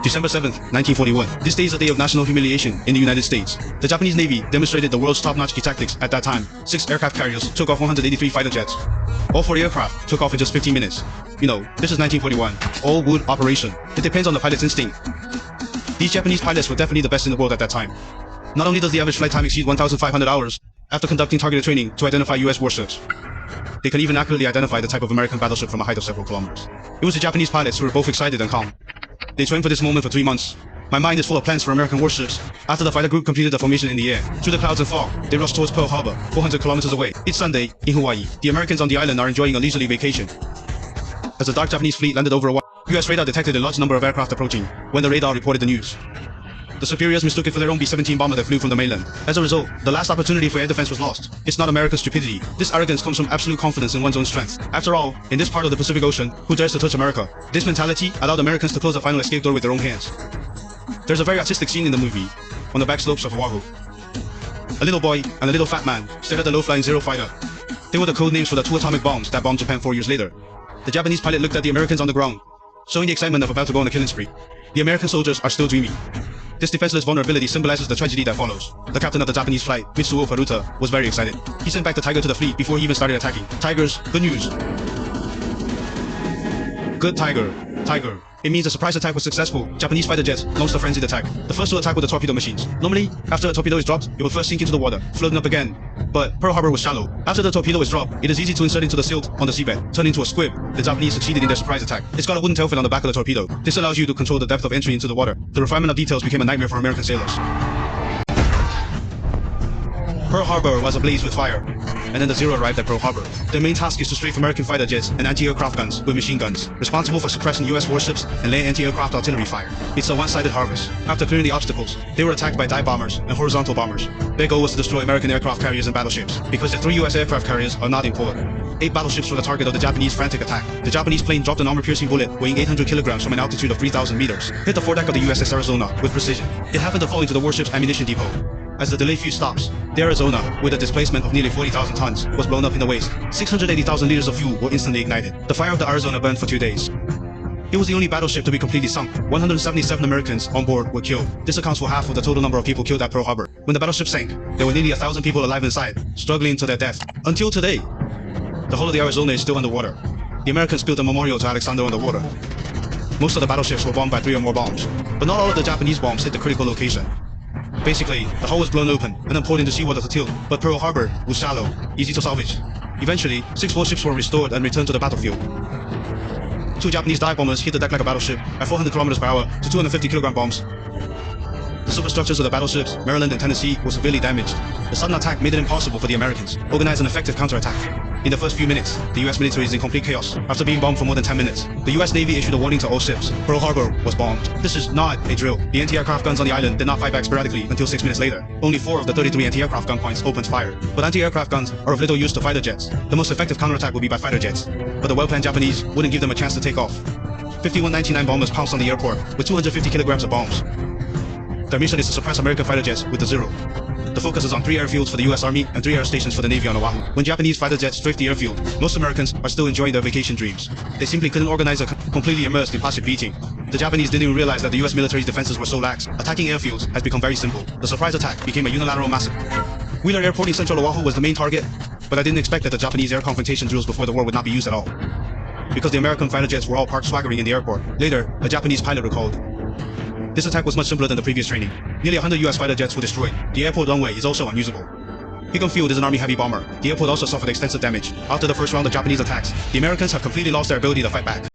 December 7th, 1941. This day is a day of national humiliation in the United States. The Japanese Navy demonstrated the world's top-notch tactics at that time. 6 aircraft carriers took off 183 fighter jets. All 40 aircraft took off in just 15 minutes. You know, this is 1941. All-wood operation. It depends on the pilot's instinct. These Japanese pilots were definitely the best in the world at that time. Not only does the average flight time exceed 1,500 hours, after conducting targeted training to identify US warships, they can even accurately identify the type of American battleship from a height of several kilometers. It was the Japanese pilots who were both excited and calm. They trained for this moment for 3 months. My mind is full of plans for American warships. After the fighter group completed the formation in the air, through the clouds and fog, they rushed towards Pearl Harbor, 400 kilometers away. It's Sunday, in Hawaii. The Americans on the island are enjoying a leisurely vacation. As the dark Japanese fleet landed over a US radar detected a large number of aircraft approaching when the radar reported the news. The superiors mistook it for their own B-17 bomber that flew from the mainland. As a result, the last opportunity for air defense was lost. It's not American stupidity. This arrogance comes from absolute confidence in one's own strength. After all, in this part of the Pacific Ocean, who dares to touch America? This mentality allowed Americans to close the final escape door with their own hands. There's a very artistic scene in the movie, on the back slopes of Oahu. A little boy and a little fat man stared at the low-flying Zero fighter. They were the code names for the 2 atomic bombs that bombed Japan 4 years later. The Japanese pilot looked at the Americans on the ground, showing the excitement of about to go on a killing spree. The American soldiers are still dreaming. This defenseless vulnerability symbolizes the tragedy that follows. The captain of the Japanese flight, Mitsuo Furuta, was very excited. He sent back the Tiger to the fleet before he even started attacking. Tigers, good news. Good Tiger. Tiger. It means the surprise attack was successful. Japanese fighter jets launched a frenzied attack. The first to attack were the torpedo machines. Normally, after a torpedo is dropped, it will first sink into the water, floating up again. But Pearl Harbor was shallow. After the torpedo is dropped, it is easy to insert into the silt on the seabed, turn into a squib. The Japanese succeeded in their surprise attack. It's got a wooden tail fin on the back of the torpedo. This allows you to control the depth of entry into the water. The refinement of details became a nightmare for American sailors. Pearl Harbor was ablaze with fire, and then the Zero arrived at Pearl Harbor. Their main task is to strafe American fighter jets and anti-aircraft guns with machine guns, responsible for suppressing US warships and laying anti-aircraft artillery fire. It's a one-sided harvest. After clearing the obstacles, they were attacked by dive bombers and horizontal bombers. Their goal was to destroy American aircraft carriers and battleships, because the 3 US aircraft carriers are not in port. 8 battleships were the target of the Japanese frantic attack. The Japanese plane dropped an armor-piercing bullet weighing 800 kilograms from an altitude of 3,000 meters, hit the foredeck of the USS Arizona with precision. It happened to fall into the warship's ammunition depot. As the delay fuse stops, the Arizona, with a displacement of nearly 40,000 tons, was blown up in the waist. 680,000 liters of fuel were instantly ignited. The fire of the Arizona burned for 2 days. It was the only battleship to be completely sunk. 177 Americans on board were killed. This accounts for half of the total number of people killed at Pearl Harbor. When the battleship sank, there were nearly 1,000 people alive inside, struggling to their death. Until today, the hull of the Arizona is still underwater. The Americans built a memorial to Alexander underwater. Most of the battleships were bombed by 3 or more bombs, but not all of the Japanese bombs hit the critical location. Basically, the hull was blown open and then poured into seawater to tilt, but Pearl Harbor was shallow, easy to salvage. Eventually, 6 warships were restored and returned to the battlefield. 2 Japanese dive bombers hit the deck like a battleship at 400 kilometers per hour to 250 kilogram bombs. The superstructures of the battleships, Maryland and Tennessee, were severely damaged. The sudden attack made it impossible for the Americans to organize an effective counterattack. In the first few minutes, the US military is in complete chaos. After being bombed for more than 10 minutes, the US Navy issued a warning to all ships. Pearl Harbor was bombed. This is not a drill. The anti-aircraft guns on the island did not fight back sporadically until 6 minutes later. Only 4 of the 33 anti-aircraft gun points opened fire. But anti-aircraft guns are of little use to fighter jets. The most effective counterattack would be by fighter jets. But the well-planned Japanese wouldn't give them a chance to take off. 5199 bombers pounced on the airport with 250 kilograms of bombs. Their mission is to suppress American fighter jets with the Zero. The focus is on 3 airfields for the US Army and 3 air stations for the Navy on Oahu. When Japanese fighter jets strafe the airfield, most Americans are still enjoying their vacation dreams. They simply couldn't organize a completely immersed in passive beating. The Japanese didn't even realize that the US military's defenses were so lax. Attacking airfields has become very simple. The surprise attack became a unilateral massacre. Wheeler Airport in central Oahu was the main target, but I didn't expect that the Japanese air confrontation drills before the war would not be used at all, because the American fighter jets were all parked swaggering in the airport. Later, a Japanese pilot recalled, "This attack was much simpler than the previous training. Nearly 100 US fighter jets were destroyed. The airport runway is also unusable. Hickam Field is an Army heavy bomber. The airport also suffered extensive damage. After the first round of Japanese attacks, the Americans have completely lost their ability to fight back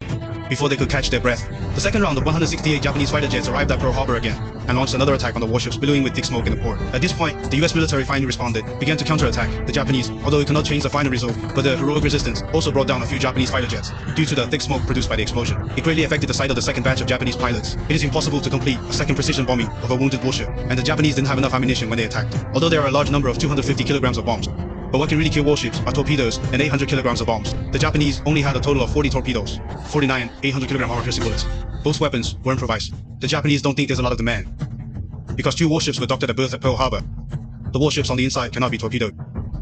before they could catch their breath. The second round of 168 Japanese fighter jets arrived at Pearl Harbor again and launched another attack on the warships, billowing with thick smoke in the port. At this point, the US military finally responded, began to counterattack the Japanese, although it could not change the final result. But the heroic resistance also brought down a few Japanese fighter jets due to the thick smoke produced by the explosion. It greatly affected the sight of the second batch of Japanese pilots. It is impossible to complete a second precision bombing of a wounded warship, and the Japanese didn't have enough ammunition when they attacked, although there are a large number of 250 kilograms of bombs. But what can really kill warships are torpedoes and 800 kilograms of bombs. The Japanese only had a total of 40 torpedoes, 49 800 kilogram armor-piercing bullets. Both weapons were improvised. The Japanese don't think there's a lot of demand, because 2 warships were docked at a berth at Pearl Harbor. The warships on the inside cannot be torpedoed.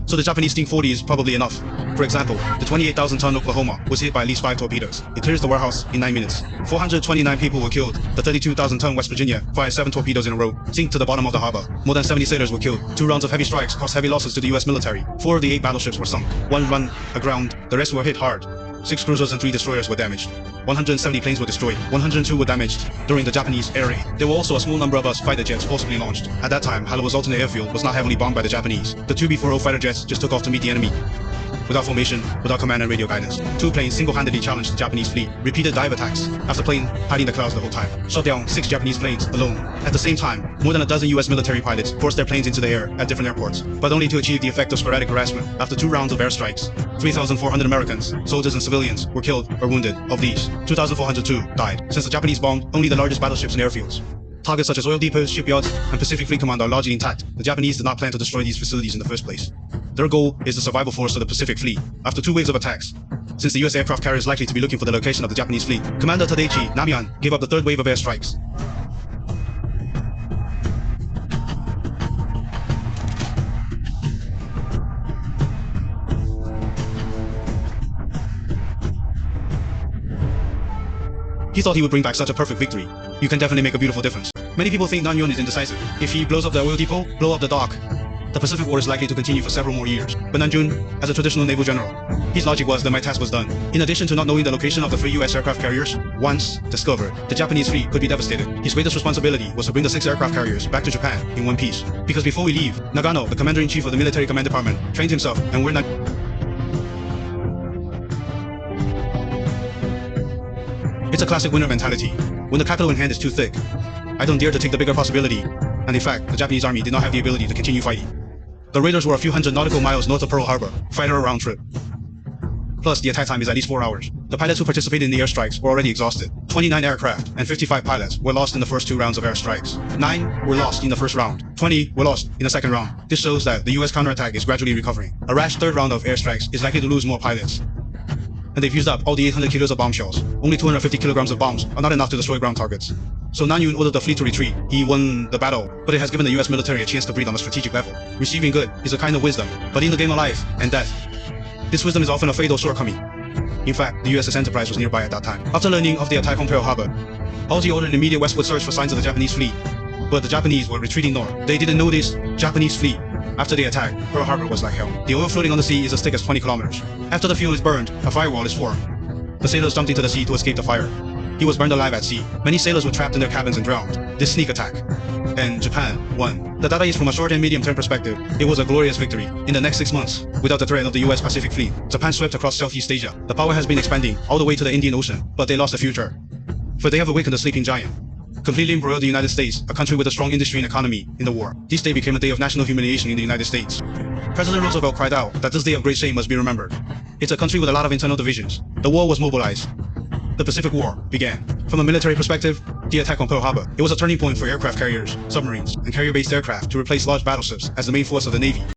so the Japanese think 40 is probably enough. For example, the 28,000-ton Oklahoma was hit by at least 5 torpedoes. It clears the warehouse in 9 minutes. 429 people were killed. The 32,000-ton West Virginia fired 7 torpedoes in a row, sank to the bottom of the harbor. More than 70 sailors were killed. 2 rounds of heavy strikes caused heavy losses to the US military. 4 of the 8 battleships were sunk. 1 run aground. The rest were hit hard. 6 cruisers and 3 destroyers were damaged. 170 planes were destroyed. 102 were damaged during the Japanese air raid. There were also a small number of us fighter jets forcibly launched. At that time, Harbour's alternate airfield was not heavily bombed by the Japanese. The 2 B-40 fighter jets just took off to meet the enemy. Without formation, without command and radio guidance. 2 planes single-handedly challenged the Japanese fleet. Repeated dive attacks after plane hiding the clouds the whole time. Shot down 6 Japanese planes alone. At the same time, more than a dozen US military pilots forced their planes into the air at different airports, but only to achieve the effect of sporadic harassment. After 2 rounds of airstrikes, 3,400 Americans, soldiers and civilians, were killed or wounded. Of these, 2,402 died. Since the Japanese bombed only the largest battleships and airfields, targets such as oil depots, shipyards, and Pacific Fleet Command are largely intact. The Japanese did not plan to destroy these facilities in the first place. Their goal is the survival force of the Pacific Fleet. After 2 waves of attacks, since the US aircraft carrier is likely to be looking for the location of the Japanese fleet, Commander Tadaichi Namian gave up the 3rd wave of airstrikes. He thought he would bring back such a perfect victory. You can definitely make a beautiful difference. Many people think Nanyuan is indecisive. If he blows up the oil depot, blow up the dock, the Pacific War is likely to continue for several more years. But Nanjun, as a traditional naval general, his logic was that my task was done. In addition to not knowing the location of the 3 US aircraft carriers, once discovered, the Japanese fleet could be devastated. His greatest responsibility was to bring the 6 aircraft carriers back to Japan in one piece. Because before we leave, Nagano, the commander-in-chief of the military command department, trained himself, and we're not. It's a classic winner mentality. When the capital in hand is too thick, I don't dare to take the bigger possibility. And in fact, the Japanese army did not have the ability to continue fighting. The raiders were a few hundred nautical miles north of Pearl Harbor, fighter a round trip. Plus, the attack time is at least 4 hours. The pilots who participated in the airstrikes were already exhausted. 29 aircraft and 55 pilots were lost in the first 2 rounds of airstrikes. 9 were lost in the first round. 20 were lost in the second round. This shows that the US counterattack is gradually recovering. A rash 3rd round of airstrikes is likely to lose more pilots. And they've used up all the 800 kilos of bomb shells. Only 250 kilograms of bombs are not enough to destroy ground targets. So Nanyun ordered the fleet to retreat. He won the battle, but it has given the US military a chance to breathe on a strategic level. Receiving good is a kind of wisdom, but in the game of life and death, this wisdom is often a fatal shortcoming. In fact, the USS Enterprise was nearby at that time. After learning of the attack on Pearl Harbor, Algie ordered an immediate westward search for signs of the Japanese fleet. But the Japanese were retreating north. They didn't notice Japanese fleet. After the attack, Pearl Harbor was like hell. The oil floating on the sea is as thick as 20 kilometers. After the fuel is burned, a firewall is formed. The sailors jumped into the sea to escape the fire. He was burned alive at sea. Many sailors were trapped in their cabins and drowned. This sneak attack. And Japan won. The data is from a short and medium-term perspective. It was a glorious victory. In the next 6 months, without the threat of the US Pacific Fleet, Japan swept across Southeast Asia. The power has been expanding all the way to the Indian Ocean, but they lost the future. For they have awakened a sleeping giant. Completely embroiled the United States, a country with a strong industry and economy, in the war. This day became a day of national humiliation in the United States. President Roosevelt cried out that this day of great shame must be remembered. It's a country with a lot of internal divisions. The war was mobilized. The Pacific War began. From a military perspective, the attack on Pearl Harbor, it was a turning point for aircraft carriers, submarines, and carrier-based aircraft to replace large battleships as the main force of the Navy.